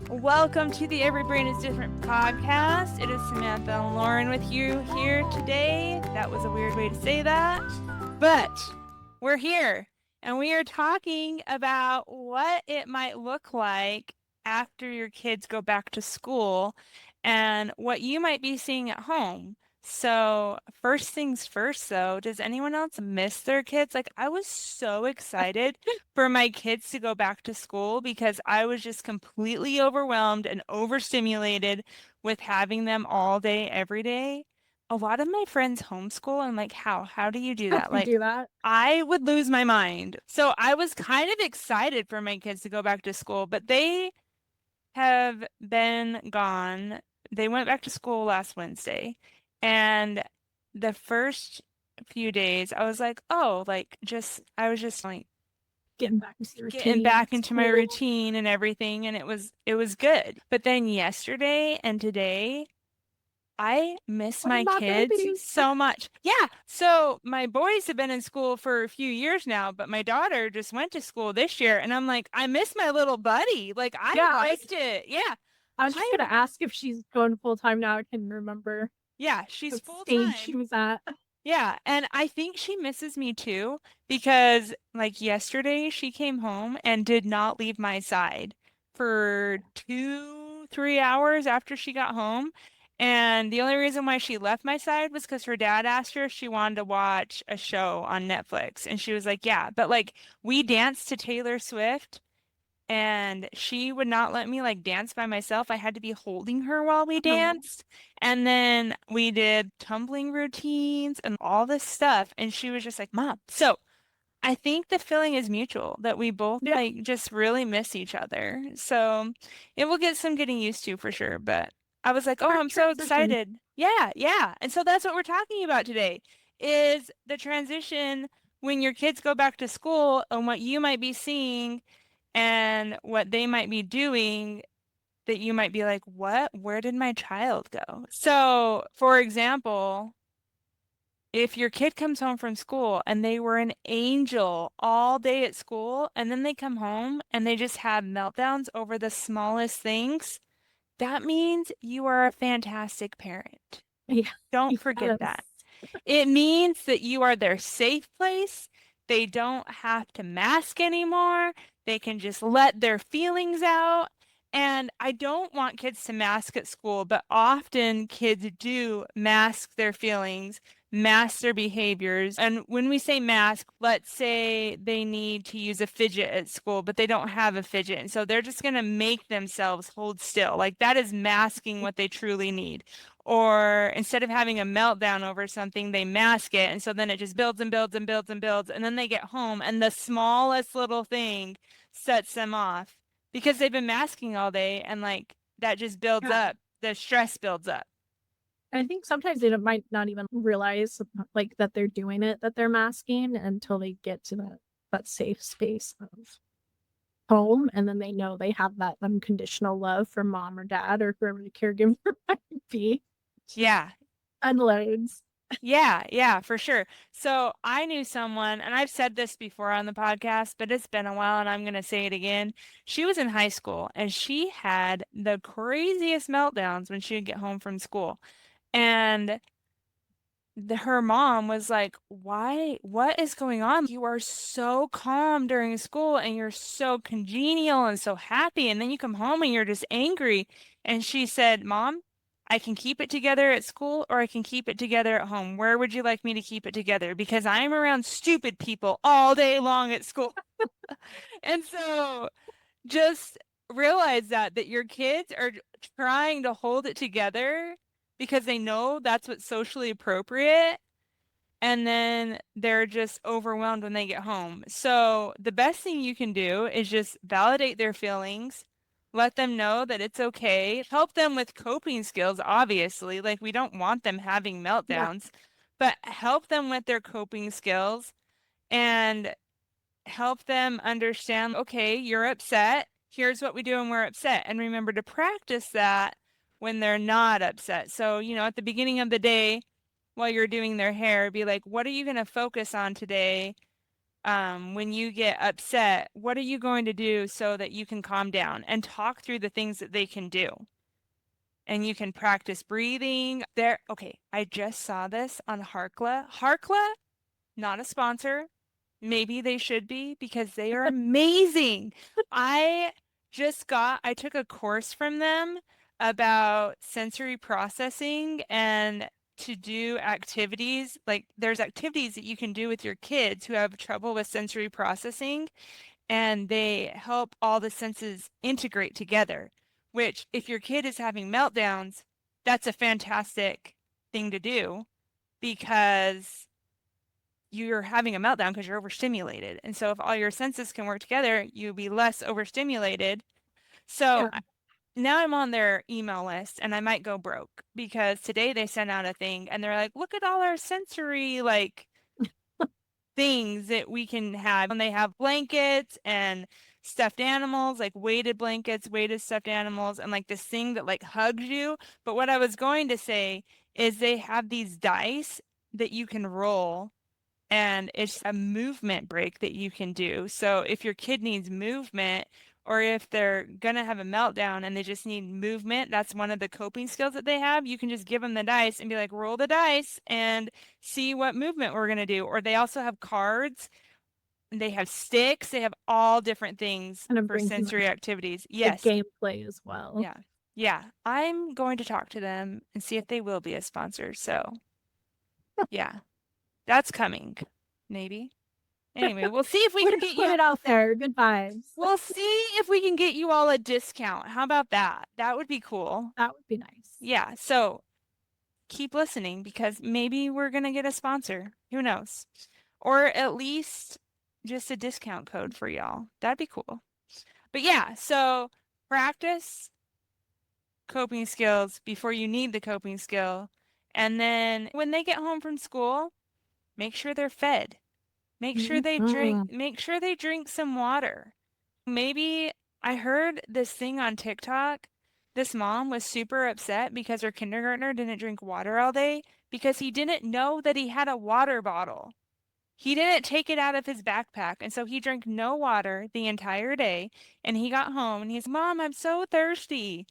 Welcome to the Every Brain is Different podcast. It is Samantha and Lauren with you here today. That was a weird way to say that, but we're here and we are talking about what it might look like after your kids go back to school and what you might be seeing at home. So, first things first, though, does anyone else miss their kids? Like, I was so excited for my kids to go back to school because I was just completely overwhelmed and overstimulated with having them all day, every day. A lot of my friends homeschool. I'm like, how? How do you do that? You Like, do that? I would lose my mind. So I was kind of excited for my kids to go back to school, but they have been gone. They went back to school last Wednesday. And the first few days, I was like, oh, like I was just like Getting back into the getting routine back at into my school. routine and everything, and it was good. But then yesterday and today, I miss What are my my kids babies? so much. Yeah. So my boys have been in school for a few years now, but my daughter just went to school this year, and I'm like, I miss my little buddy. Like I Yeah, liked it. Yeah. I was just I gonna ask if she's going full time now. I can remember yeah, she's what full stage she time. was at. Yeah, and I think she misses me too because like yesterday she came home and did not leave my side for 3 hours after she got home. And the only reason why she left my side was because her dad asked her if she wanted to watch a show on Netflix. And she was like, yeah. But like we danced to Taylor Swift and she would not let me like dance by myself. I had to be holding her while we Oh, danced. And then we did tumbling routines and all this stuff. And she was just like, Mom. So I think the feeling is mutual that we both yeah, like just really miss each other. So it will get some getting used to for sure. But I was like, oh, quick I'm so transition. excited. Yeah, yeah. And so that's what we're talking about today is the transition when your kids go back to school and what you might be seeing and what they might be doing that you might be like, what? Where did my child go? So, for example, if your kid comes home from school and they were an angel all day at school and then they come home and they just have meltdowns over the smallest things, that means you are a fantastic parent. Yeah, Don't forget yes. that. It means that you are their safe place. They don't have to mask anymore. They can just let their feelings out. And I don't want kids to mask at school, but often kids do mask their feelings, mask their behaviors. And when we say mask, let's say they need to use a fidget at school, but they don't have a fidget. And so they're just going to make themselves hold still. Like that is masking what they truly need. Or instead of having a meltdown over something, they mask it. And so then it just builds and builds and builds and builds. And then they get home and the smallest little thing sets them off because they've been masking all day. And like that just builds Yeah. up. The stress builds up. I think sometimes they might not even realize like that they're doing it, that they're masking until they get to that safe space of home, and then they know they have that unconditional love from mom or dad or whoever the caregiver might be. Yeah. Unloads. Yeah, yeah, for sure. So I knew someone, and I've said this before on the podcast, but it's been a while and I'm going to say it again. She was in high school and she had the craziest meltdowns when she would get home from school. And her mom was like, why? What is going on? You are so calm during school and you're so congenial and so happy. And then you come home and you're just angry. And she said, Mom, I can keep it together at school or I can keep it together at home. Where would you like me to keep it together? Because I'm around stupid people all day long at school. And so just realize that your kids are trying to hold it together because they know that's what's socially appropriate and then they're just overwhelmed when they get home. So the best thing you can do is just validate their feelings, let them know that it's okay, help them with coping skills, obviously. Like we don't want them having Yeah. meltdowns, but help them with their coping skills and help them understand, okay, you're upset. Here's what we do when we're upset. And remember to practice that when they're not upset. So, at the beginning of the day, while you're doing their hair, be like, what are you going to focus on today When you get upset, what are you going to do so that you can calm down and talk through the things that they can do? And you can practice breathing. There, okay, I just saw this on Harkla. Harkla, not a sponsor. Maybe they should be because they are amazing. I I took a course from them about sensory processing and to do activities. Like there's activities that you can do with your kids who have trouble with sensory processing, and they help all the senses integrate together, which if your kid is having meltdowns, that's a fantastic thing to do because you're having a meltdown because you're overstimulated. And so if all your senses can work together, you'll be less overstimulated. So Yeah. now I'm on their email list and I might go broke because today they sent out a thing and they're like, look at all our sensory like things that we can have. And they have blankets and stuffed animals, like weighted blankets, weighted stuffed animals, and like this thing that like hugs you. But what I was going to say is they have these dice that you can roll, and it's a movement break that you can do. So if your kid needs movement, or if they're going to have a meltdown and they just need movement, that's one of the coping skills that they have. You can just give them the dice and be like, roll the dice and see what movement we're going to do. Or they also have cards, they have sticks, they have all different things Kind of for brings in sensory activities. the Yes. gameplay as well. Yeah. Yeah. I'm going to talk to them and see if they will be a sponsor. So, yeah, that's coming. Maybe. Anyway, we'll see if we We're can just get put you. it out there. Good vibes. We'll see if we can get you all a discount. How about that? That would be cool. That would be nice. Yeah. So keep listening because maybe we're going to get a sponsor. Who knows? Or at least just a discount code for y'all. That'd be cool. But yeah, so practice coping skills before you need the coping skill. And then when they get home from school, make sure they're fed. Mhm. Make sure they drink some water. Maybe I heard this thing on TikTok. This mom was super upset because her kindergartner didn't drink water all day because he didn't know that he had a water bottle. He didn't take it out of his backpack, and so he drank no water the entire day. And he got home and he's, Mom, I'm so thirsty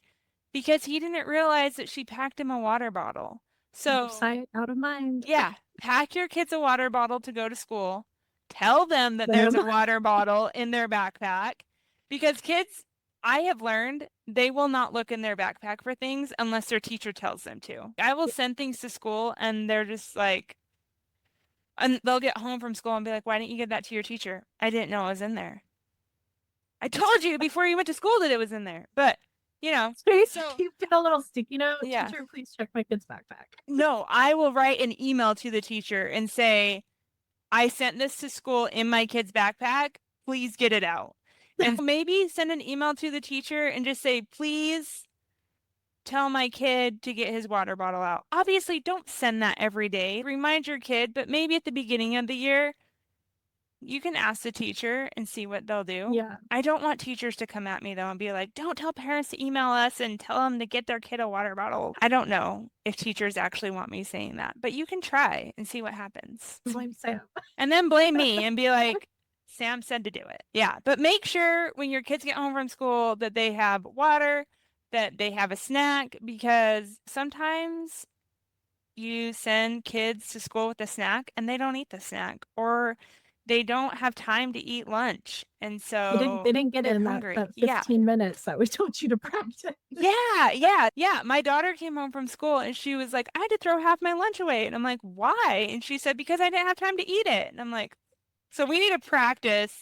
because he didn't realize that she packed him a water bottle. Out of So sight, out of mind. yeah, pack your kids a water bottle to go to school. Tell them that there's Them. a water bottle in their backpack because kids, I have learned they will not look in their backpack for things unless their teacher tells them to. I will send things to school and they're just like, and they'll get home from school and be like, why didn't you give that to your teacher? I didn't know it was in there. I told you before you went to school that it was in there. But, so You get a little sticky note. yeah. Teacher, please check my kid's backpack. No, I will write an email to the teacher and say, I sent this to school in my kid's backpack. Please get it out. And maybe send an email to the teacher and just say, please tell my kid to get his water bottle out. Obviously, don't send that every day. Remind your kid, but maybe at the beginning of the year, you can ask the teacher and see what they'll do. Yeah. I don't want teachers to come at me though and be like, don't tell parents to email us and tell them to get their kid a water bottle. I don't know if teachers actually want me saying that, but you can try and see what happens. Blame Sam. And then blame me and be like, Sam said to do it. Yeah. But make sure when your kids get home from school that they have water, that they have a snack, because sometimes you send kids to school with a snack and they don't eat the snack, or they don't have time to eat lunch. And so They didn't get it they're in hungry. that Yeah. 15 minutes that we told you to practice. Yeah. My daughter came home from school and she was like, I had to throw half my lunch away. And I'm like, why? And she said, because I didn't have time to eat it. And I'm like, so we need to practice.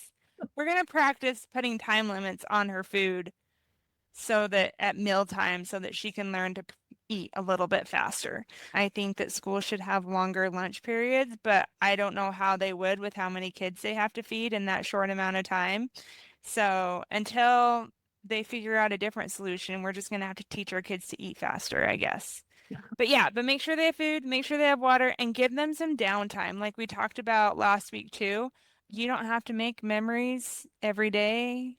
We're going to practice putting time limits on her food so that at mealtime, so that she can learn to eat a little bit faster. I think that school should have longer lunch periods, but I don't know how they would with how many kids they have to feed in that short amount of time. So until they figure out a different solution, we're just going to have to teach our kids to eat faster, I guess. Yeah. But make sure they have food, make sure they have water, and give them some downtime. Like we talked about last week too. You don't have to make memories every day.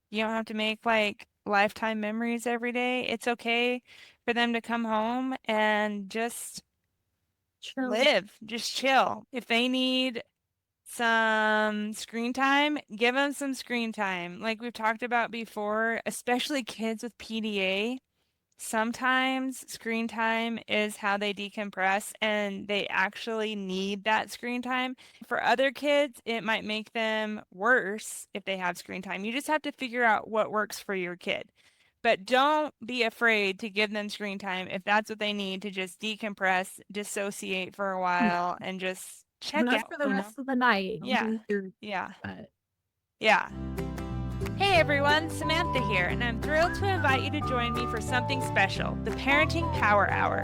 You don't have to make like lifetime memories every day. It's okay for them to come home and just Chill. live, just chill. If they need some screen time, give them some screen time. Like we've talked about before, especially kids with PDA. Sometimes screen time is how they decompress and they actually need that screen time. For other kids, it might make them worse if they have screen time. You just have to figure out what works for your kid. But don't be afraid to give them screen time if that's what they need to just decompress, dissociate for a Yeah. while, and just check Not out, for the rest of the night. Don't Yeah. do your, Yeah. but Yeah. Hey everyone, Samantha here, and I'm thrilled to invite you to join me for something special, the Parenting Power Hour.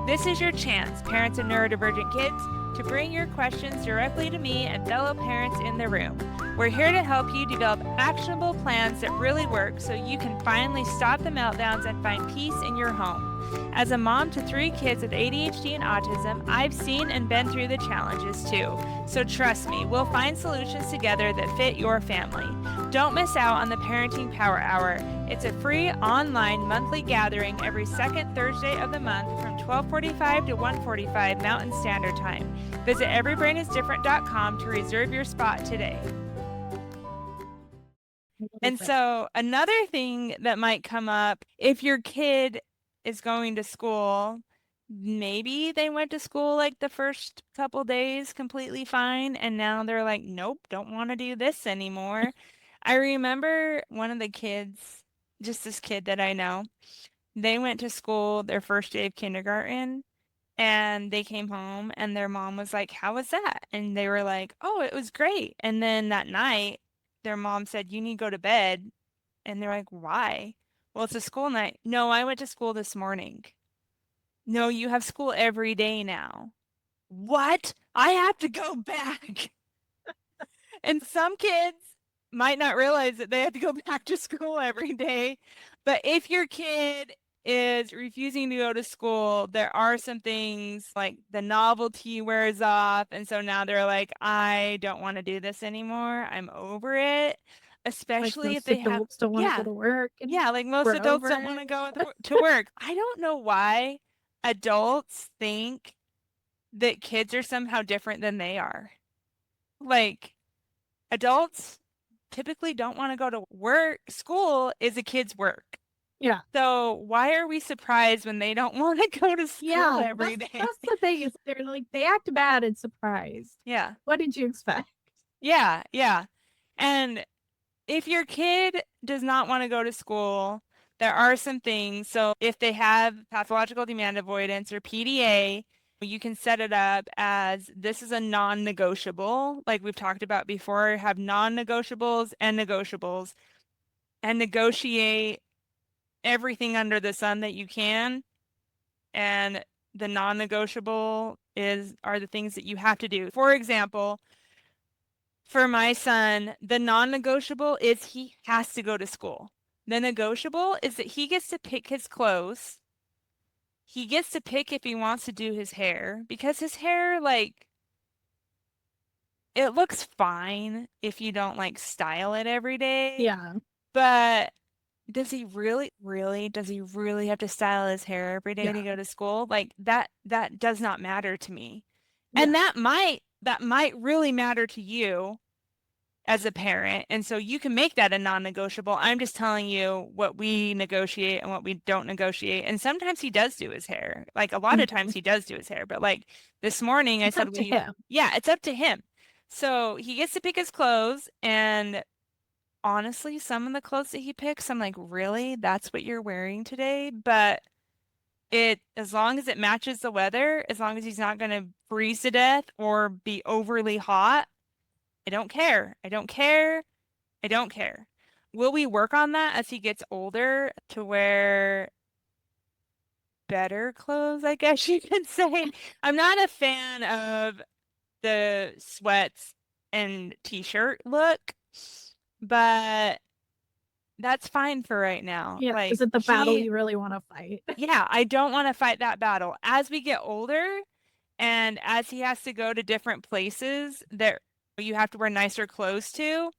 This is your chance, parents of neurodivergent kids, to bring your questions directly to me and fellow parents in the room. We're here to help you develop actionable plans that really work so you can finally stop the meltdowns and find peace in your home. As a mom to 3 kids with ADHD and autism, I've seen and been through the challenges too. So trust me, we'll find solutions together that fit your family. Don't miss out on the Parenting Power Hour. It's a free online monthly gathering every second Thursday of the month from 12:45 to 1:45 Mountain Standard Time. Visit everybrainisdifferent.com to reserve your spot today. And so another thing that might come up, if your kid is going to school, maybe they went to school like the first couple days completely fine, and now they're like, nope, don't want to do this anymore. I remember one of the kids, just this kid that I know, they went to school their first day of kindergarten. And they came home and their mom was like, how was that? And they were like, oh, it was great. And then that night, their mom said, you need to go to bed. And they're like, why? Well, it's a school night. No, I went to school this morning. No, you have school every day now. What? I have to go back. And some kids might not realize that they have to go back to school every day. But if your kid is refusing to go to school, there are some things like the novelty wears off. And so now they're like, I don't want to do this anymore. I'm over it. like Especially if most they have, adults don't want to go yeah, to work. And yeah, like most we're adults over don't want to it. go to work. I don't know why adults think that kids are somehow different than they are. Like, adults typically don't want to go to work. School is a kid's work. Yeah. So why are we surprised when they don't want to go to school Yeah. every day? That's the thing is they're like, they act bad and surprised. Yeah. What did you expect? Yeah. Yeah. And if your kid does not want to go to school, there are some things. So if they have pathological demand avoidance or PDA, you can set it up as this is a non-negotiable, like we've talked about before, have non-negotiables and negotiables, and negotiate everything under the sun that you can. And the non-negotiable are the things that you have to do. For example, for my son, the non-negotiable is he has to go to school. The negotiable is that he gets to pick his clothes. He gets to pick if he wants to do his hair because his hair, like, it looks fine if you don't like style it every day. Yeah. But does he does he really have to style his hair every day to go to school? Like that does not matter to me. And that might really matter to you as a parent. And so you can make that a non-negotiable. I'm just telling you what we negotiate and what we don't negotiate. And sometimes he does do his hair. Like a lot of times he does do his hair. But like this morning I It's said, up to him. yeah, it's up to him. So he gets to pick his clothes. And honestly, some of the clothes that he picks, I'm like, really? That's what you're wearing today? But as long as it matches the weather, as long as he's not going to freeze to death or be overly hot, I don't care. I don't care. I don't care. Will we work on that as he gets older to wear better clothes, I guess you could say? I'm not a fan of the sweats and t-shirt look, but that's fine for right now. Yeah. Like, Is it the battle you really want to fight? yeah, I don't want to fight that battle. As we get older and as he has to go to different places that you have to wear nicer clothes to,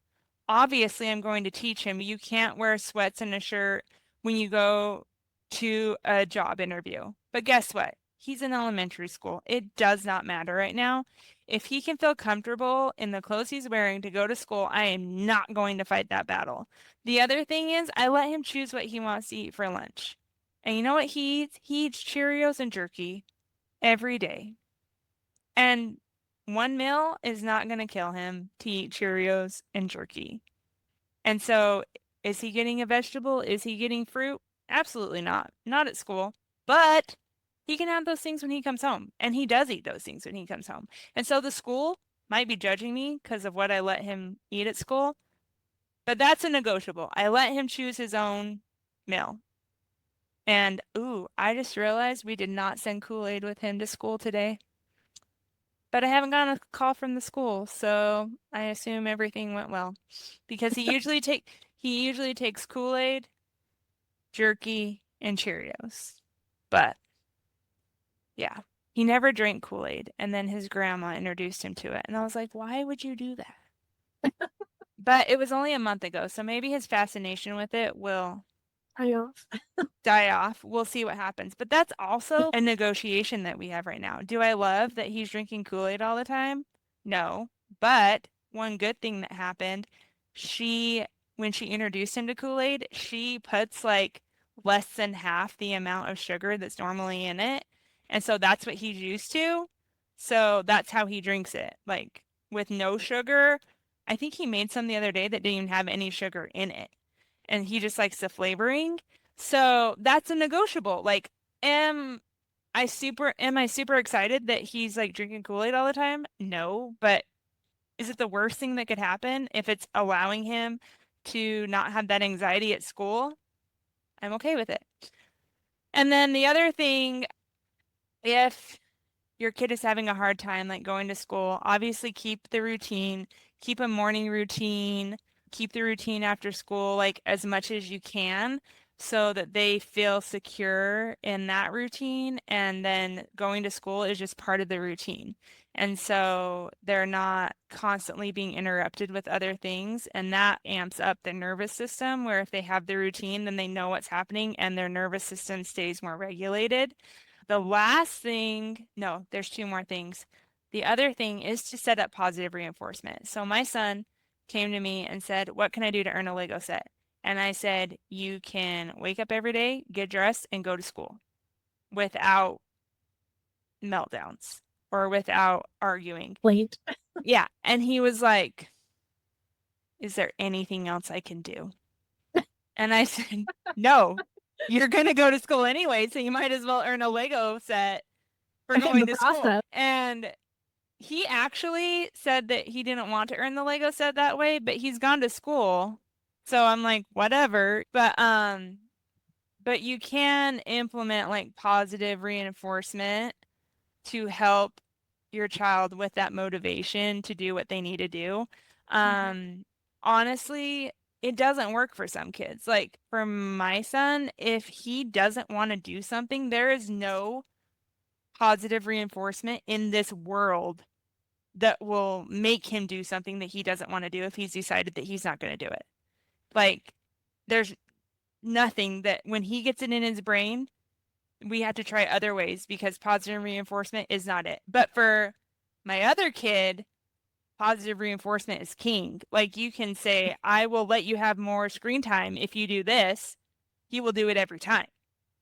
obviously I'm going to teach him you can't wear sweats and a shirt when you go to a job interview. But guess what? He's in elementary school. It does not matter right now. If he can feel comfortable in the clothes he's wearing to go to school, I am not going to fight that battle. The other thing is, I let him choose what he wants to eat for lunch. And you know what he eats? He eats Cheerios and jerky every day. And one meal is not going to kill him to eat Cheerios and jerky. And so, is he getting a vegetable? Is he getting fruit? Absolutely not. Not at school. But he can have those things when he comes home. And he does eat those things when he comes home. And so the school might be judging me because of what I let him eat at school. But that's a negotiable. I let him choose his own meal. And ooh, I just realized we did not send Kool-Aid with him to school today. But I haven't gotten a call from the school, so I assume everything went well. Because he usually takes Kool-Aid, jerky, and Cheerios. But yeah, he never drank Kool-Aid, and then his grandma introduced him to it. And I was like, "Why would you do that?" But it was only a month ago, so maybe his fascination with it will I off. die off. We'll see what happens. But that's also a negotiation that we have right now. Do I love that he's drinking Kool-Aid all the time? No. But one good thing that happened, when she introduced him to Kool-Aid, she puts like less than half the amount of sugar that's normally in it. And so that's what he's used to. So that's how he drinks it. Like with no sugar. I think he made some the other day that didn't even have any sugar in it. And he just likes the flavoring. So that's a negotiable. Like, am I super excited that he's like drinking Kool-Aid all the time? No, but is it the worst thing that could happen if it's allowing him to not have that anxiety at school? I'm okay with it. And then the other thing, if your kid is having a hard time like going to school, obviously keep the routine, keep a morning routine, keep the routine after school like as much as you can so that they feel secure in that routine and then going to school is just part of the routine. And so they're not constantly being interrupted with other things and that amps up their nervous system where if they have the routine then they know what's happening and their nervous system stays more regulated. The last thing, no, there's two more things. The other thing is to set up positive reinforcement. So my son came to me and said, "What can I do to earn a Lego set?" And I said, "You can wake up every day, get dressed, and go to school without meltdowns or without arguing." Late. Yeah. And he was like, "Is there anything else I can do?" And I said, "No, you're going to go to school anyway, so you might as well earn a Lego set for In going the to school." process. And he actually said that he didn't want to earn the Lego set that way, but he's gone to school. So I'm like, whatever. But you can implement like positive reinforcement to help your child with that motivation to do what they need to do. Um, Honestly, it doesn't work for some kids. Like for my son, if he doesn't want to do something, there is no positive reinforcement in this world that will make him do something that he doesn't want to do if he's decided that he's not going to do it. Like, there's nothing that when he gets it in his brain, we have to try other ways because positive reinforcement is not it. But for my other kid, positive reinforcement is king. Like, you can say, "I will let you have more screen time if you do this." He will do it every time.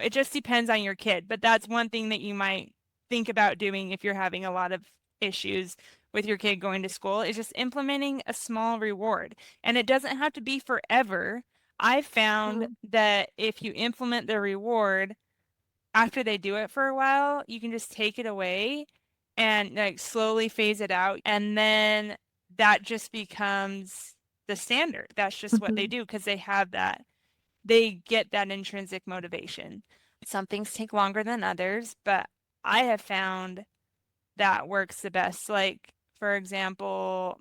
It just depends on your kid, but that's one thing that you might think about doing if you're having a lot of issues with your kid going to school is just implementing a small reward. And it doesn't have to be forever. I've found that if you implement the reward after they do it for a while, you can just take it away and like slowly phase it out. And then that just becomes the standard. That's just what they do because they get that intrinsic motivation. Some things take longer than others, but I have found that works the best. Like, for example,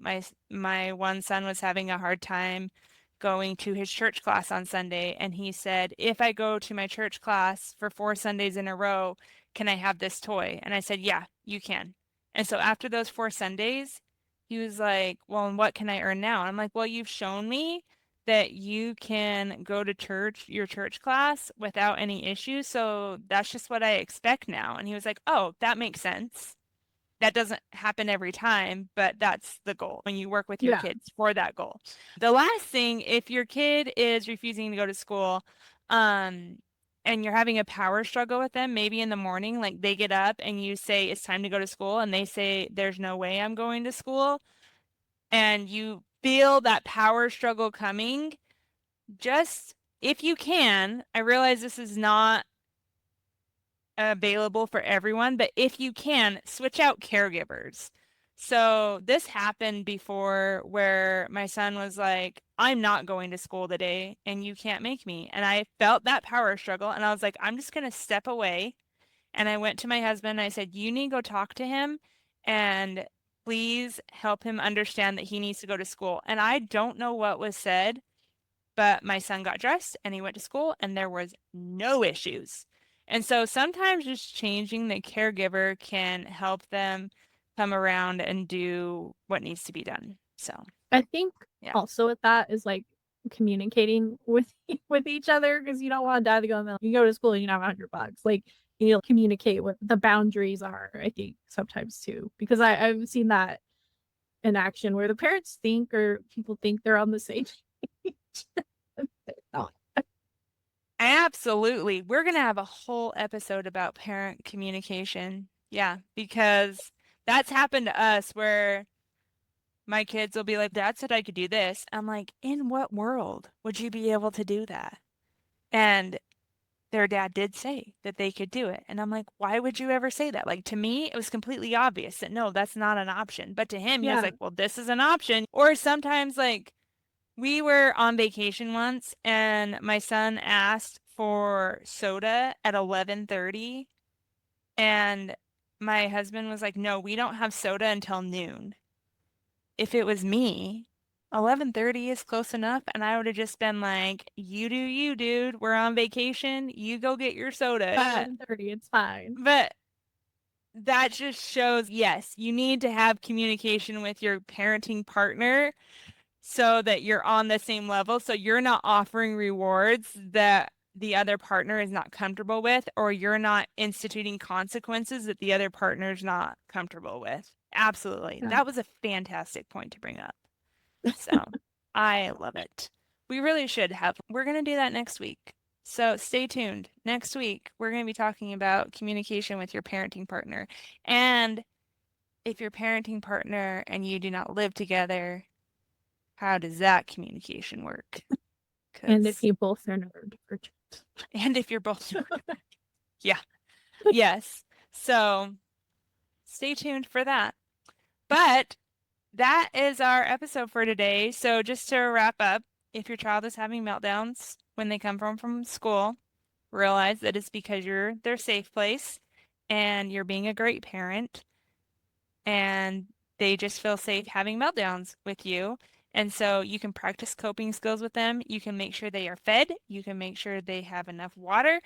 my one son was having a hard time going to his church class on Sunday, and he said, "If I go to my church class for 4 Sundays in a row, can I have this toy?" And I said, "Yeah, you can." And so after those 4 Sundays, he was like, "Well, and what can I earn now?" And I'm like, "Well, you've shown me that you can go to church, your church class, without any issues. So that's just what I expect now. And he was like, oh, that makes sense. That doesn't happen every time, but that's the goal when you work with your Yeah. kids for that goal. The last thing, if your kid is refusing to go to school, and you're having a power struggle with them, maybe in the morning, like they get up and you say it's time to go to school and they say there's no way I'm going to school, and you feel that power struggle coming, just if you can, I realize this is not available for everyone, but if you can, switch out caregivers. So this happened before where my son was like, I'm not going to school today and you can't make me. And I felt that power struggle and I was like, I'm just going to step away. And I went to my husband and I said, you need to go talk to him and please help him understand that he needs to go to school. And I don't know what was said, but my son got dressed and he went to school and there was no issues. And so sometimes just changing the caregiver can help them come around and do what needs to be done. So I think yeah. also with that is like communicating with each other, because you don't want dad to go, you go to school and you have $100. Like, you know, communicate what the boundaries are, I think, sometimes too. Because I've seen that in action where the parents think, or people think, they're on the same page. They're not. Absolutely. We're going to have a whole episode about parent communication. Yeah, because that's happened to us where my kids will be like, Dad said I could do this. I'm like, in what world would you be able to do that? And their dad did say that they could do it. And I'm like, why would you ever say that? Like, to me, it was completely obvious that no, that's not an option. But to him, he was Yeah. like, well, this is an option. Or sometimes, like, we were on vacation once and my son asked for soda at 11:30 and my husband was like, "No, we don't have soda until noon." If it was me, 11:30 is close enough and I would have just been like, "You do you, dude. We're on vacation. You go get your soda." 11:30, it's fine. But that just shows, yes, you need to have communication with your parenting partner so that you're on the same level. So you're not offering rewards that the other partner is not comfortable with, or you're not instituting consequences that the other partner is not comfortable with. Absolutely. Yeah. That was a fantastic point to bring up. So I love it. We really should have. We're going to do that next week. So stay tuned. Next week, we're going to be talking about communication with your parenting partner. And if your parenting partner and you do not live together, how does that communication work? And if you both are neurodivergent. And if you're both yeah. Yes. So stay tuned for that. But that is our episode for today. So just to wrap up, if your child is having meltdowns when they come from school, realize that it's because you're their safe place and you're being a great parent and they just feel safe having meltdowns with you. And so you can practice coping skills with them. You can make sure they are fed. You can make sure they have enough water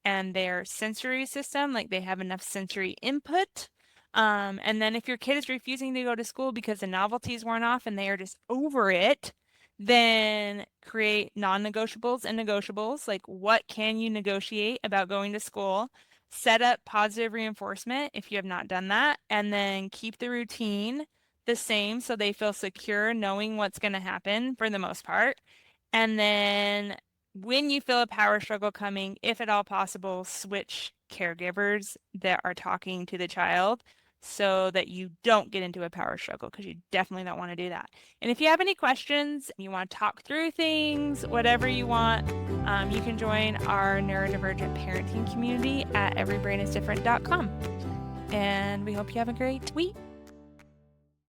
and their sensory system, like they have enough sensory input. And then if your kid is refusing to go to school because the novelty's worn off and they are just over it, then create non-negotiables and negotiables. Like, what can you negotiate about going to school? Set up positive reinforcement if you have not done that, and then keep the routine the same so they feel secure knowing what's going to happen for the most part. And then when you feel a power struggle coming, if at all possible, switch caregivers that are talking to the child so that you don't get into a power struggle, because you definitely don't want to do that. And if you have any questions, you want to talk through things, whatever you want, you can join our neurodivergent parenting community at everybrainisdifferent.com. And we hope you have a great week.